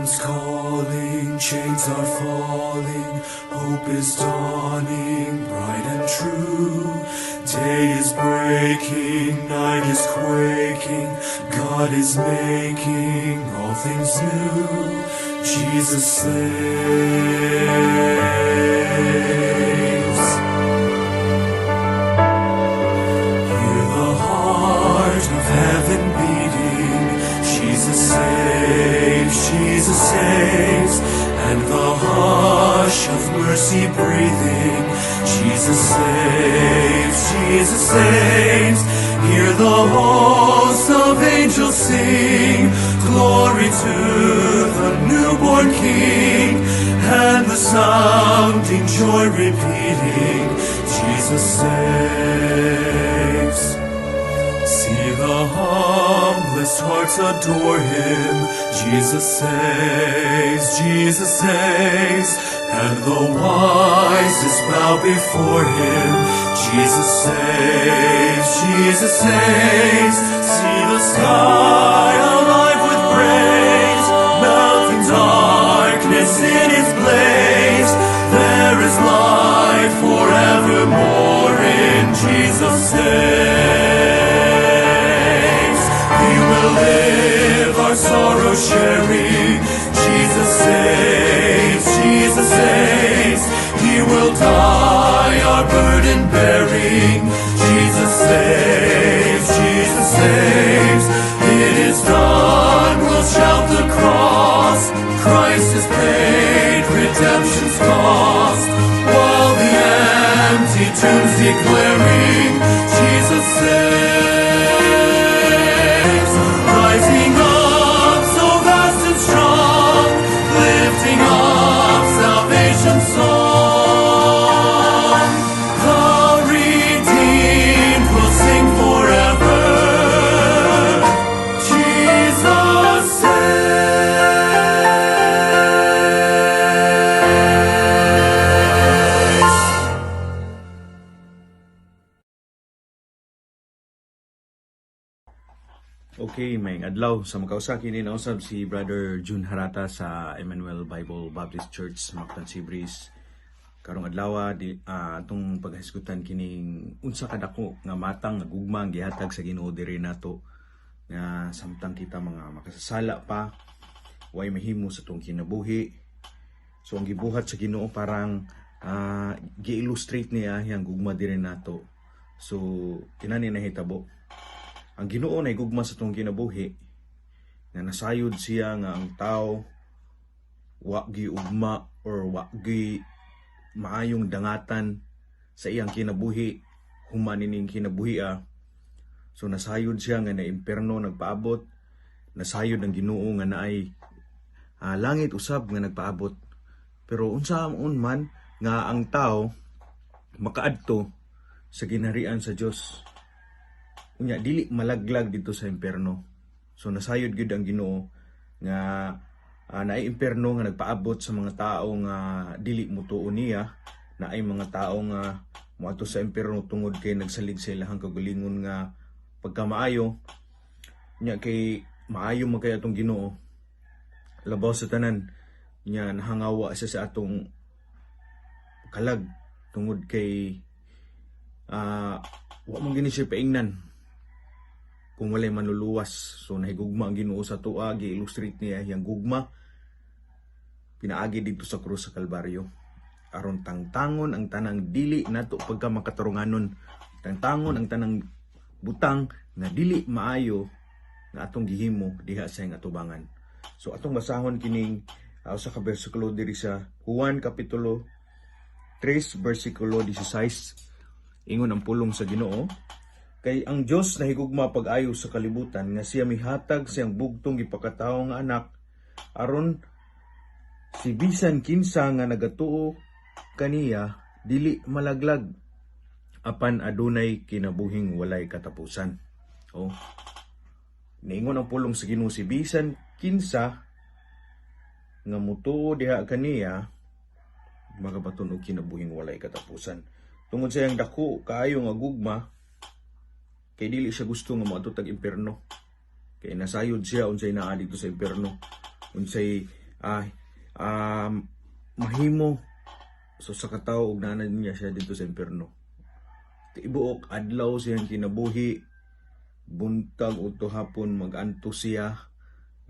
Heaven's calling, chains are falling, hope is dawning, bright and true. Day is breaking, night is quaking, God is making all things new. Jesus saves. Hear the heart of heaven beating. Jesus saves, Jesus saves, and the hush of mercy breathing. Jesus saves, Jesus saves. Hear the hosts of angels sing, glory to the newborn King, and the sounding joy repeating, Jesus saves. See the humblest hearts adore Him. Jesus saves, Jesus saves, and the wisest bow before Him. Jesus saves, Jesus saves. See the sky alive with praise, melting darkness in His blaze. There is light forevermore in Jesus saves. We will live our sorrow sharing. Jesus saves, Jesus saves. He will die our burden bearing. Jesus saves, Jesus saves. It is done, we'll shout the cross. Christ has paid redemption's cost, while the empty tombs declaring, Jesus saves. Rising up so vast and strong, lifting up salvation's song. The redeemed will sing forever. Jesus saves. Okay, may adlaw sa makausaki ni nausab si Brother Jun Harata sa Emmanuel Bible Baptist Church Mactan Sibris. Karong adlaw atong paghisgutan kining unsa kadako nga matang nga gugma ang gihatag sa Ginoo diri nato nga samtang kita mga makasasala pa way mahimo sa tong kinabuhi. So ang gibuhat sa Ginoo parang gi-illustrate niya yang gugma diri nato. So kinani nahitabo ang Ginoo na gugma sa tong kinabuhi nga nasayod siya nga ang tao wa gi ugma or wa gi maayong dangatan sa iyang kinabuhi human ining kinabuhi. So nasayod siya nga na imperno nagpaabot, nasayod ang Ginoo nga naay langit usab nga nagpaabot. Pero unsa man nga ang tao makaadto sa ginharian sa Dios, unya dili malaglag dito sa imperno. So nasayod gyud ang Ginoo nga naay imperno nga nagpaabot sa mga tao nga dili motuo niya, naay mga tao nga moadto sa imperno tungod kay nagsalig sa ilahang kagalingon nga pagkamaayo. Unya kay maayo man kay atong Ginoo, labaw sa tanan nya nahangawa siya sa atong kalag tungod kay wa man gini siya paingnan kung walay manluluwas. So nahigugma ang Ginoo sa tuwa, gi-illustrate niya yang gugma pinaagi dito sa krus sa Kalbaryo aron tangtangon ang tanang dili nato pagka makatarunganon, tangtangon ang tanang butang nga dili maayo nga atong gihimo diha sa ing atubangan. So atong basahon kining sa bersikulo diri sa Juan kapitulo 3 bersikulo 16. Ingon ang pulong sa Ginoo, kay ang Dios nahigugma pag-ayo sa kalibutan nga siya mihatag siyang bugtong gipakatawo nga anak aron si bisan kinsa nga nagatuo kaniya dili malaglag apan adunay kinabuhing walay katapusan. Niingon ang pulong sa Ginoo, si bisan kinsa nga mutuo diha kaniya magabaton og kinabuhing walay katapusan. Tungod sa iyang dako kaayo nga gugma, kay dili siya gusto nga moadto tag imperno. Kay nasayod siya unsay naa dito sa imperno. Unsay ah mahimo so sa katawo ug nanan niya siya dito sa impierno. Tibuok adlaw siyang kinabuhi, buntag o hapon mag-antos siya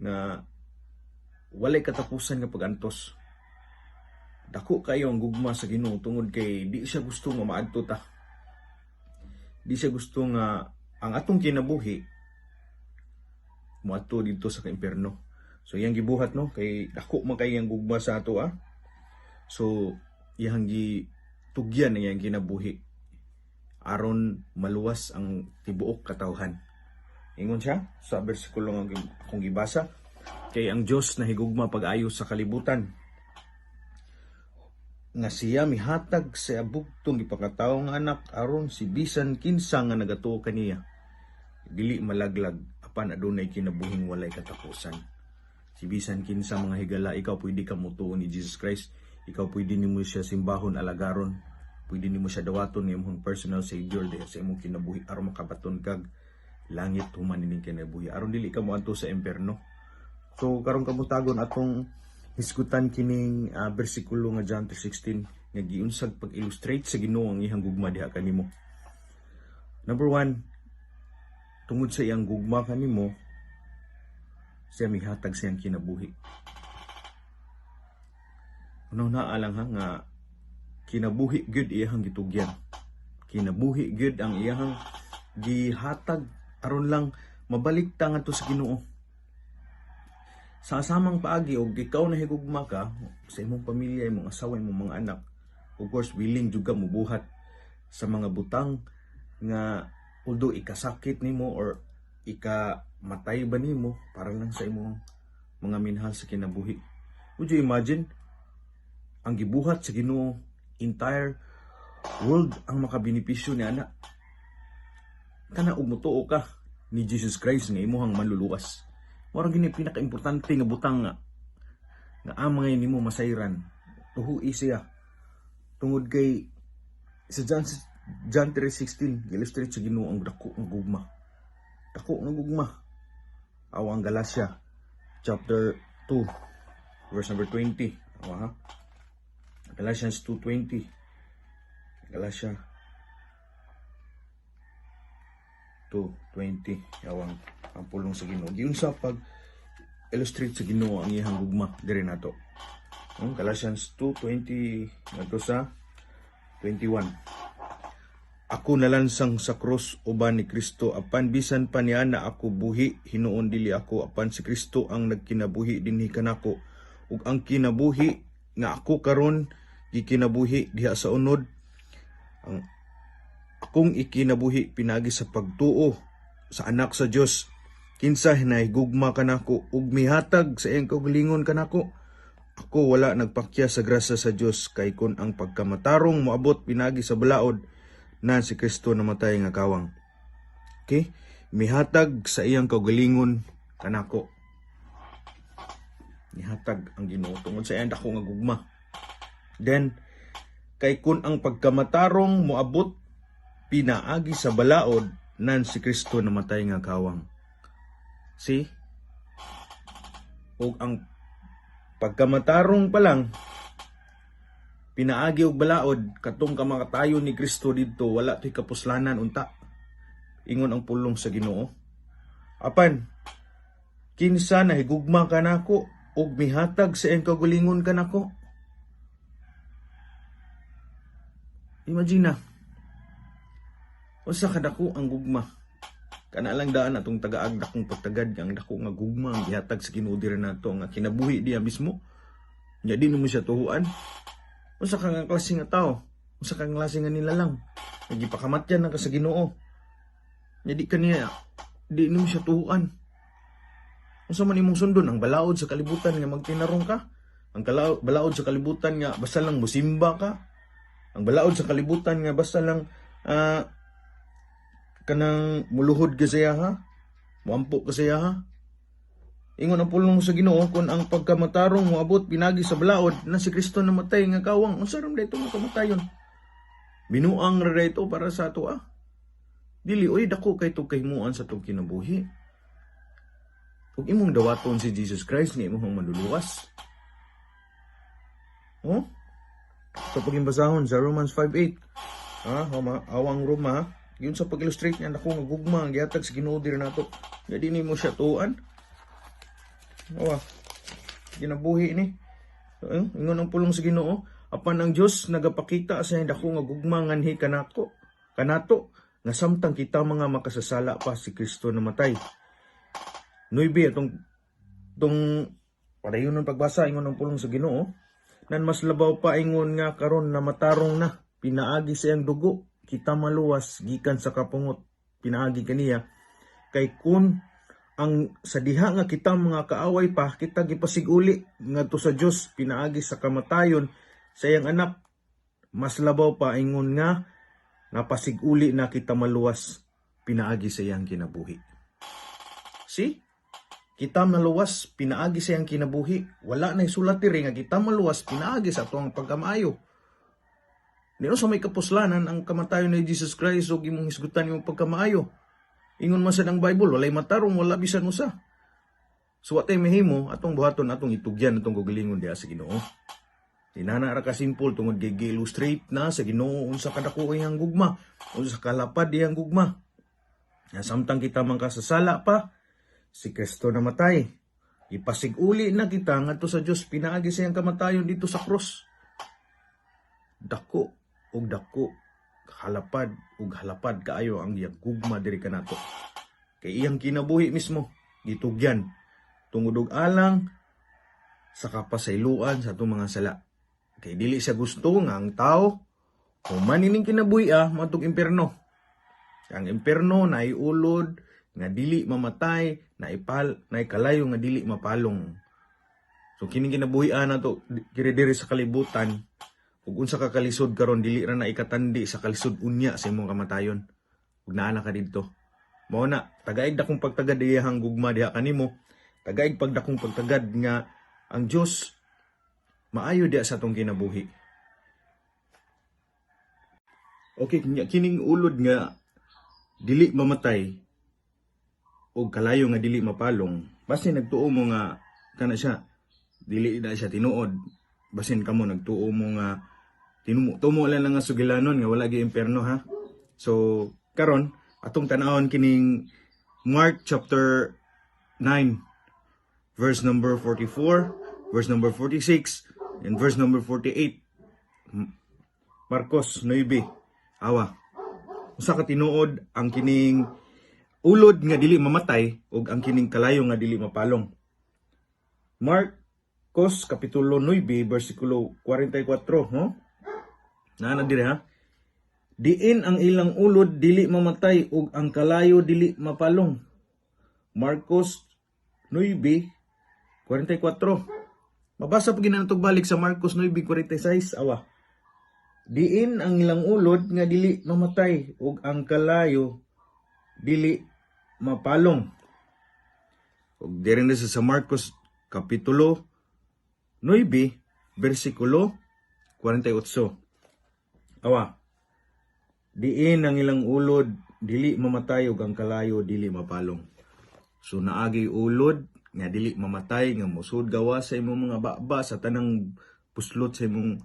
na walay katapusan nga pag-antos. Dako kayo ang gugma sa Ginoo tungod kay di siya gusto nga maadto ta. Di siya gusto nga ang atong kinabuhi moadto dito sa impierno. So iyang gibuhat no kay dako man kay ang gugma sa ato So iyang gitugyan na iyang kinabuhi aron maluwas ang tibuok katawhan. Ingon siya sa bersikulo nga akong gibasa, kay ang Dios nahigugma pag-ayo sa kalibutan nga siya mihatag sa bugtong ipakatawo nga anak aron si bisan kinsa nga nagatuo kaniya dili malaglag apan adunay kinabuhing walay katapusan. Si bisan kinsa mga higala, ikaw pwede ka mutuo ni Jesus Christ, ikaw pwede nimo siya simbahon alagaron, pwede nimo siya dawaton nga imong personal savior diha sa imong kinabuhi aron makabaton kag langit human ining kinabuhi aron dili ka moadto sa impierno. So karon kamutagon atong hisgutan kining bersikulo nga John 3:16 nga giunsag pag-illustrate sa Ginoo ang iyang gugma diha kanimo. Number 1, tungod sa iyang gugma kanimo, siya mihatag siyang kinabuhi. Una alang nga kinabuhi gyud iyang gitugyan. Kinabuhi gyud ang iyang gihatag aron lang mabalik ta ngadto sa Ginoo. Sa asamang paagi og ikaw na higugma ka sa imong pamilya, imong asawa, imong mga anak, of course willing jud ka mubuhat sa mga butang nga although ikasakit nimo or ikamatay ba nimo para lang sa imong mga minhal sa kinabuhi. Would you imagine ang gibuhat sa Ginoo, entire world ang makabenepisyo ni ana? Kana og mutuo ka ni Jesus Christ nga imong manluluwas. Murag gini pinaka-importante nga butang nga amay nimo masayran. Tuhui siya. Tungod kay sa John 3:16 illustrate sa Ginoo ang dako nga gugma. Dako nga gugma. Aw ang Galatia chapter 2 verse number 20. Awa ha. Galatians 2:20. Galatia 2:20. Awang ang pulong sa Ginoo. Giunsa pag illustrate sa Ginoo ang iyang gugma diri nato. Galatians 2:20 ngadto sa 21. Ako nalansang sa krus uban ni Kristo apan bisan pa niya na ako buhi hinuon dili ako apan si Kristo ang nagkinabuhi dinhi kanako ug ang kinabuhi nga ako karon gikinabuhi diha sa unod ang akong ikinabuhi pinagi sa pagtuo sa anak sa Dios. Kinsa hinahigugma kanako ug mihatag sa iyang kaugalingon kanako. Ako wala nagpakya sa grasya sa Dios kay kun ang pagkamatarong moabot pinagi sa balaod na si Kristo namatay nga kawang. Okay? Mihatag sa iyang kaugalingon kanako. Mihatag ang Ginoo tungod sa iyang dako nga gugma. Then kay kun ang pagkamatarong moabot pinaagi sa balaod nan si Kristo namatay nga kawang. See? O ang pagkamatarong pa lang pinaagi og balaod katong kamatayon ni Kristo didto wala toy kapuslanan unta. Ingon ang pulong sa Ginoo. Apan kinsa nahigugma kanako ug mihatag sa iyang kaugalingon kanako. Imagine usa ka dako ang gugma. Kana lang daan atong tagaag dakong pagtagad ang dako nga gugma ang gihatag sa Ginoo diri nato nga kinabuhi diya mismo. Nya di mo siya tuhuan. Usa ka nga klase nga tao, usa ka nga klase nga nilalang. Nagipakamatyan na ka sa Ginoo. Nya di kaniya di mo siya tuhuan. Unsa man imong sundon ang balaod sa kalibutan nga magtinarong ka? Ang balaod sa kalibutan nga basta lang musimba ka? Ang balaod sa kalibutan nga basta lang kanang muluhod ka siya ha? Muampo ka siya ha? Ingon ang pulong sa Ginoo kung ang pagkamatarong moabot pinagi sa balaod na si Kristo namatay nga kawang. Unsa ram dayto nga kamatayon? Binuang ra dayto para sa ato Dili oy dako kay to kahimuan sa tong kinabuhi. Ug imong dawaton si Jesus Christ nga imong manluluwas. Oh? Ito pagimbasahon sa Romans 5:8. Awang Roma, yun sa pag-illustrate niya, ako nga gugma, ang gihatag sa Ginoo diri nato. Ya di mo siya tuan. Ginabuhi ni. Ingon ang pulong sa Ginoo, apan ang Dios nagapakita sa dako nga gugma nganhi kanato nga samtang kita mga makasasala pa si Kristo namatay. 9 atong padayon ng pagbasa ingon ang pulong sa Ginoo, nan mas labaw pa ingon nga karon na matarong na pinaagi sa iyang dugo kita maluwas gikan sa kapungot pinaagi kaniya kay kun ang sa diha nga kita mga kaaway pa kita gipasiguli ngadto sa Dios pinaagi sa kamatayon sa iyang anak, mas labaw pa ingon nga napasiguli na kita maluwas pinaagi sa iyang kinabuhi. See? Kita maluwas pinaagi sa iyang kinabuhi. Wala na isulat diri nga kita maluwas pinaagi sa atong pagkamaayo. Dino sa may kapuslanan ang kamatayon ni Jesus Christ ug imong hisgutan imong pagkamaayo. Ingon man sa ang Bible, walay matarong, wala bisan usa. So watay mahimo atong buhaton atong itugyan atong gugalingon diha sa Ginoo. Tinana ra ka simple tungod kay gi-illustrate na sa Ginoo unsa kadako iyang gugma, unsa kalapad iyang gugma. Ya samtang kita man kasasala pa, si Kristo namatay. Ipasiguli na kita ngadto sa Dios pinaagi sa iyang kamatayon dito sa krus. Dako ug dako halapad ug halapad kaayo ang iyang gugma diri kanato. Kay iyang kinabuhi mismo gitugyan tungod og alang sa kapasayloan sa atong mga sala. Kay dili siya gusto nga ang tao human ining kinabuhi matug impierno. Ang impierno naiulod nga dili mamatay, naikalayo nga dili mapalong. So kining kinabuhi-an nato diri sa kalibutan, ug unsa ka kalisod karon dili ra na ikatandi sa kalisod unya sa imong kamatayon. Ug naa na ka didto. Mao na tagaig dakong pagtagad iyang gugma diha kanimo. Tagaig pagdakong pagtagad nga ang Dios maayo diha sa atong kinabuhi. Okay, kining ulod nga dili mamatay o kalayo nga dili mapalong, basin nagtuo mo nga kana siya dili na siya tinuod, basin kamo nagtuo mo nga tumo lang nga sugilanon nga wala gi impierno ha. So karon atong tan-awon kining Mark chapter 9 verse number 44, verse number 46 and verse number 48. Marcos 9. Usa ka tinuod ang kining ulod nga dili mamatay ug ang kining kalayo nga dili mapalong. Marcos kapitulo 9 bersikulo 44, no? Naa diri ha. Diin ang ilang ulod dili mamatay ug ang kalayo dili mapalong. Marcos 9:44. Mabasa pa ginanatog balik sa Marcos 9:46. Diin ang ilang ulod nga dili mamatay ug ang kalayo dili mapalong. Ug diri sa Marcos kapitulo 9 bersikulo 48. Diin ang ilang ulod dili mamatay ug ang kalayo dili mapalong. So naagi ulod nga dili mamatay nga musud gawas sa imong mga baba sa tanang puslot sa imong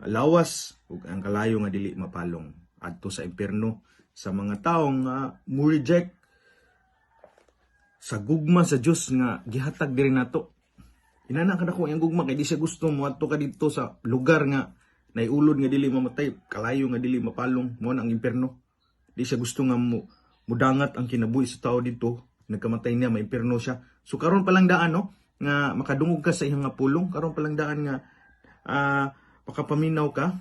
lawas ug ang kalayo nga dili mapalong adto sa impierno sa mga taong nga mo-reject sa gugma sa Dios nga gihatag diri nato. Inana ka nako ang gugma kay di siya gusto mo adto ka dito sa lugar nga naiulod nga dili mamatay, kalayo nga dili mapalong, mo ang impierno. Di siya gusto nga mudangat ang kinabuhi sa tao dito, nagkamatay niya, may impierno siya. So karon pa lang daan no nga makadungog ka sa iyang nga pulong, karon pa lang daan nga pakapaminaw ka.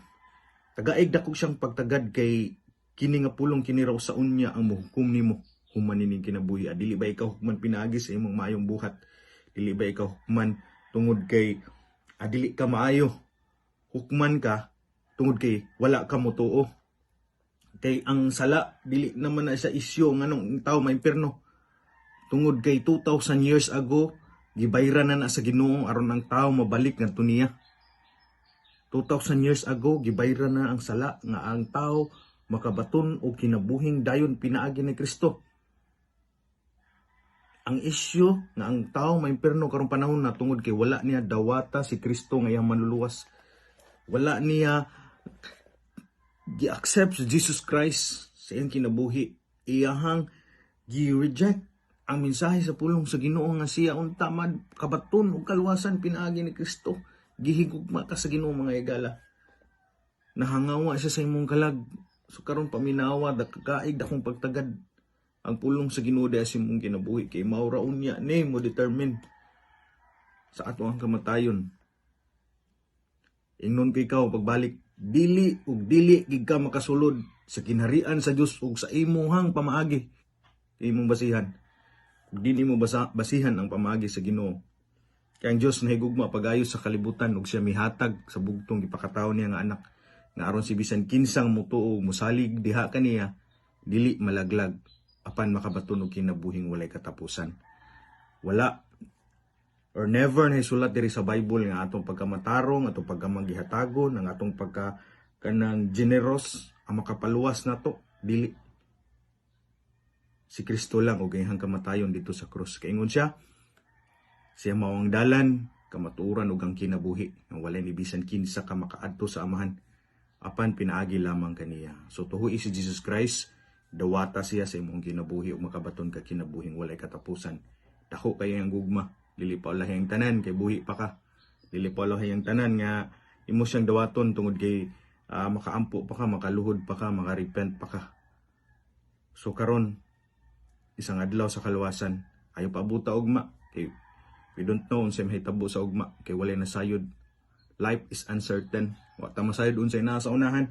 Tagaig dako siyang pagtagad kay kini nga pulong kini raw sa unya ang muhukom nimo human nining kinabuhi. Dili ba ikaw human pinaagi sa imong maayong buhat? Dili ba ikaw human tungod kay dili ka maayo? Hukman ka tungod kay wala ka motuo. Kay ang sala dili naman na sa isyu nganong tao may impierno. Tungod kay 2000 years ago gibayran na sa Ginoo aron ang tao mabalik ngadto niya. 2000 years ago gibayran na ang sala nga ang tao makabaton og kinabuhing dayon pinaagi ni Kristo. Ang isyu nga ang tao may impierno karong panahon na tungod kay wala niya dawata si Kristo nga iyang manluluwas. Wala niya gi-accept si Jesus Christ sa iyang kinabuhi. Iyahang gi-reject ang mensahe sa pulong sa Ginoo nga siya unta man kabaton ug kaluwasan pinaagi ni Kristo. Gihigugma ka sa Ginoo mga higala. Nahangawa siya sa imong kalag. So karon paminawa kakaig dakong pagtagad ang pulong sa Ginoo sa imong kinabuhi kay maura unya ni mo determine sa ato ang kamatayon. Ingnon kay ikaw pagbalik dili gid ka makasulod sa kinharian sa Dios ug sa imong pamaagi. Imong basihan. Dili mo basihan ang pamaagi sa Ginoo. Kay ang Dios nahigugma pagayo sa kalibutan ug siya mihatag sa bugtong gipakatawo niya nga anak nga aron si bisan kinsang mutuo musalig diha kaniya dili malaglag apan makabaton og kinabuhing walay katapusan. Wala or never na isulat diri sa Bible nga atong pagkamatarong, atong pagkamangihatagon, ang atong pagka kanang generous ang makapaluwas nato dili. Si Kristo lang og iyang kamatayon dito sa krus. Kaingon siya mao ang dalan, kamatuoran ug ang kinabuhi nga walay ni bisan kinsa ka makaadto sa Amahan apan pinaagi lamang kaniya. So tuhoy si Jesus Christ, dawata siya sa imong kinabuhi ug makabaton ka kinabuhing walay katapusan. Dako kay ang gugma, dili pa lahi ang tanan kay buhi pa ka. Dili pa lahi ang tanan nga imo siyang dawaton tungod kay makaampo pa ka, makaluhod pa ka, makarepent pa ka. So karon isang adlaw sa kaluwasan, ayo paabuta ugma kay we don't know unsay mahitabo sa ugma kay walay nasayod. Life is uncertain. Wa ta masayod unsay naa sa unahan.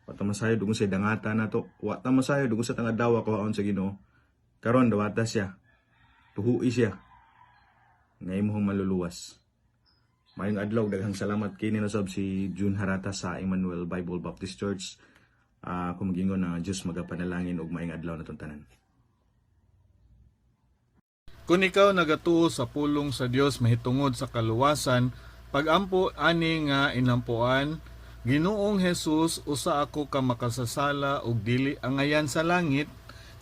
Wa ta masayod unsay dangata nato. Wa ta masayod unsay tang adlaw kawaon sa Ginoo. Karon dawata siya. Tuhui siya. Nga imong maluluwas. Mayong adlaw daghang salamat kini nasab si June Harata sa Emmanuel Bible Baptist Church. Kung magingon na Dios magapanalangin og maayong adlaw natong tanan. Kung ikaw nagatuo sa pulong sa Dios mahitungod sa kaluwasan, pag-ampo ani nga inampuan, Ginoong Hesus, usa ako ka makasasala og dili angayan sa langit.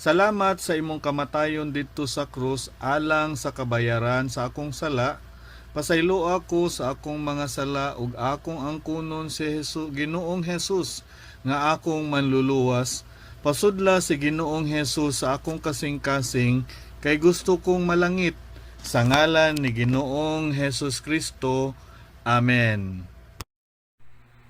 Salamat sa imong kamatayon didto sa krus alang sa kabayaran sa akong sala. Pasaylo ako sa akong mga sala ug akong angkunon si Ginoong Hesus nga akong manluluwas. Pasudla si Ginoong Hesus sa akong kasing-kasing kay gusto kong malangit. Sa ngalan ni Ginoong Hesus Kristo. Amen.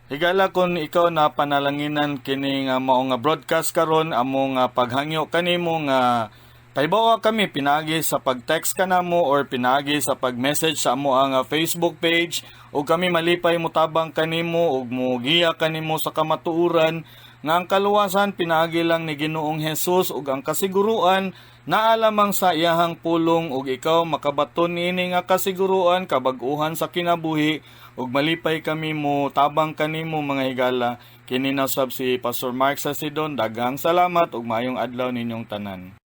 Higala kon ikaw na panalanginan kini nga mao nga broadcast karon amo nga paghangyo kanimo nga paibawa kami pinagi sa pag-text kanamo or pinagi sa pag-message sa amo ang Facebook page ug kami malipay mo tabang kanimo ug mogiya kanimo sa kamatuoran nga ang kaluwasan pinagi lang ni Ginoong Hesus ug ang kasiguruan naa lamang sa iyahang pulong ug ikaw makabaton niini nga kasiguruan kabag-uhan sa kinabuhi ug malipay kami mo tabang kanimo mga higala. Kini nasab si Pastor Mark Sasidon. Daghang salamat ug maayong adlaw ninyong tanan.